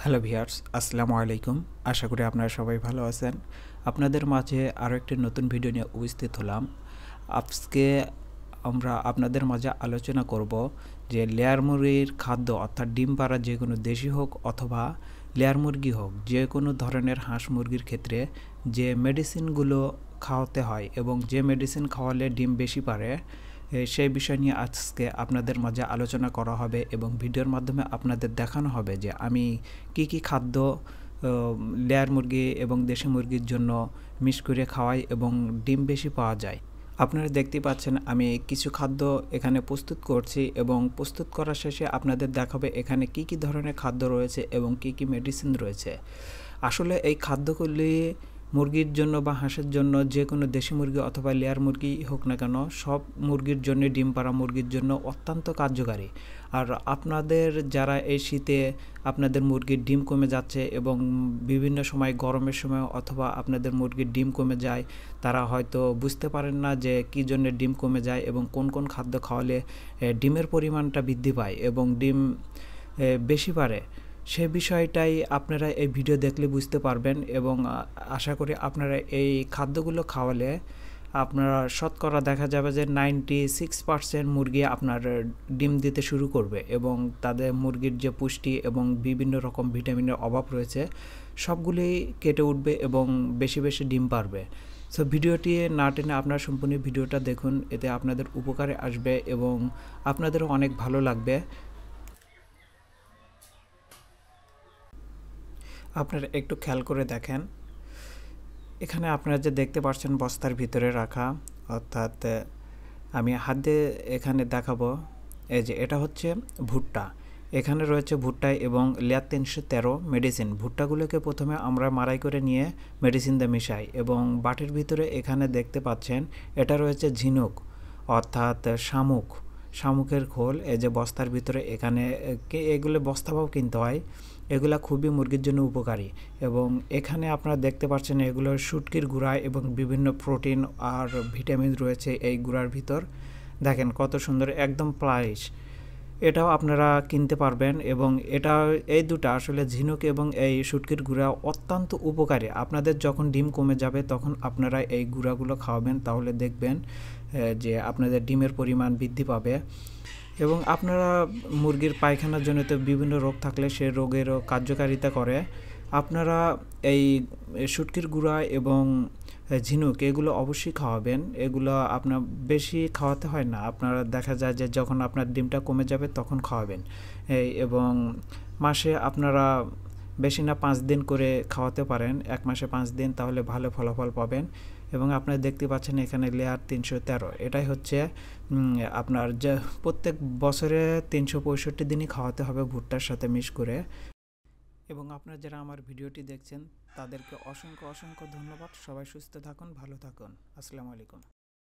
Hello viewers, আসসালামু আলাইকুম। আশা করি আপনারা সবাই ভালো আছেন। আপনাদের মাঝে আরও একটি নতুন ভিডিও নিয়ে উপস্থিত হলাম। আজকে আমরা আপনাদের মাঝে আলোচনা করব যে লেয়ার মুরগির খাদ্য অর্থাৎ ডিম পাড়া যে কোনো দেশি হোক অথবা লেয়ার মুরগি হোক, যে কোনো ধরনের হাঁস মুরগির ক্ষেত্রে যে মেডিসিনগুলো খাওয়াতে হয় এবং যে মেডিসিন খাওয়ালে ডিম বেশি পারে, সেই বিষয় নিয়ে আজকে আপনাদের মাঝে আলোচনা করা হবে এবং ভিডিওর মাধ্যমে আপনাদের দেখানো হবে যে আমি কি কি খাদ্য লেয়ার মুরগি এবং দেশি মুরগির জন্য মিক্স করে খাওয়াই এবং ডিম বেশি পাওয়া যায়। আপনারা দেখতে পাচ্ছেন আমি কিছু খাদ্য এখানে প্রস্তুত করছি এবং প্রস্তুত করার শেষে আপনাদের দেখাবে এখানে কি কি ধরনের খাদ্য রয়েছে এবং কি কি মেডিসিন রয়েছে। আসলে এই খাদ্যগুলি মুরগির জন্য বা হাঁসের জন্য, যে কোনো দেশি মুরগি অথবা লেয়ার মুরগি হোক না কেন, সব মুরগির জন্য, ডিম পাড়া মুরগির জন্য অত্যন্ত কার্যকারী। আর আপনাদের যারা এই শীতে আপনাদের মুরগির ডিম কমে যাচ্ছে এবং বিভিন্ন সময় গরমের সময় অথবা আপনাদের মুরগির ডিম কমে যায়, তারা হয়তো বুঝতে পারেন না যে কী জন্য ডিম কমে যায় এবং কোন কোন খাদ্য খাওয়ালে ডিমের পরিমাণটা বৃদ্ধি পায় এবং ডিম বেশি পারে। সে বিষয়টাই আপনারা এই ভিডিও দেখলে বুঝতে পারবেন এবং আশা করি আপনারা এই খাদ্যগুলো খাওয়ালে আপনারা শতকরা দেখা যাবে যে 96% মুরগি আপনার ডিম দিতে শুরু করবে এবং তাদের মুরগির যে পুষ্টি এবং বিভিন্ন রকম ভিটামিনের অভাব রয়েছে সবগুলি কেটে উঠবে এবং বেশি বেশি ডিম পারবে। সো ভিডিওটি না টেনে আপনারা সম্পূর্ণ ভিডিওটা দেখুন, এতে আপনাদের উপকারে আসবে এবং আপনাদেরও অনেক ভালো লাগবে। আপনারা একটু খেয়াল করে দেখেন, এখানে আপনারা যে দেখতে পাচ্ছেন বস্তার ভিতরে রাখা, অর্থাৎ আমি হাত দিয়ে এখানে দেখাবো। এই যে এটা হচ্ছে ভুট্টা, এখানে রয়েছে ভুট্টা এবং লেয়ার 313 মেডিসিন। ভুট্টাগুলোকে প্রথমে আমরা মাড়াই করে নিয়ে মেডিসিন দিয়ে মিশাই এবং বাটির ভিতরে এখানে দেখতে পাচ্ছেন এটা রয়েছে ঝিনুক অর্থাৎ শামুকের খোল। এই যে বস্তার ভিতরে এখানে এগুলো বস্তাভাব কিনতে হয়, এগুলা খুবই মুরগির জন্য উপকারী। এবং এখানে আপনারা দেখতে পাচ্ছেন এগুলো শুটকির গুঁড়া এবং বিভিন্ন প্রোটিন আর ভিটামিন রয়েছে এই গুঁড়ার ভিতর। দেখেন কত সুন্দর, একদম প্লাইশ। এটাও আপনারা কিনতে পারবেন এবং এটা এই দুটো আসলে ঝিনুক এবং এই শুটকির গুঁড়া অত্যন্ত উপকারী। আপনাদের যখন ডিম কমে যাবে তখন আপনারা এই গুঁড়াগুলো খাওয়াবেন, তাহলে দেখবেন যে আপনাদের ডিমের পরিমাণ বৃদ্ধি পাবে। এবং আপনারা মুরগির পায়খানার জন্য তো বিভিন্ন রোগ থাকলে সে রোগেরও কার্যকারিতা করে। আপনারা এই শুটকির গুঁড়া এবং ঝিনুক এগুলো অবশ্যই খাওয়াবেন। এগুলো আপনার বেশি খাওয়াতে হয় না, আপনারা দেখা যায় যে যখন আপনার ডিমটা কমে যাবে তখন খাওয়াবেন। এবং মাসে আপনারা বেশি না 5 দিন করে খাওয়াতে পারেন, 1 মাসে 5 দিন, তাহলে ভালো ফলাফল পাবেন। এবং আপনারা দেখতে পাচ্ছেন এখানে লেয়ার 313, এটাই হচ্ছে আপনার যে প্রত্যেক বছরে 365 দিনই খাওয়াতে হবে ভুট্টার সাথে মিক্স করে। এবং আপনারা যারা আমার ভিডিওটি দেখছেন তাদেরকে অসংখ্য অসংখ্য ধন্যবাদ। সবাই সুস্থ থাকুন, ভালো থাকুন। আসসালামু আলাইকুম।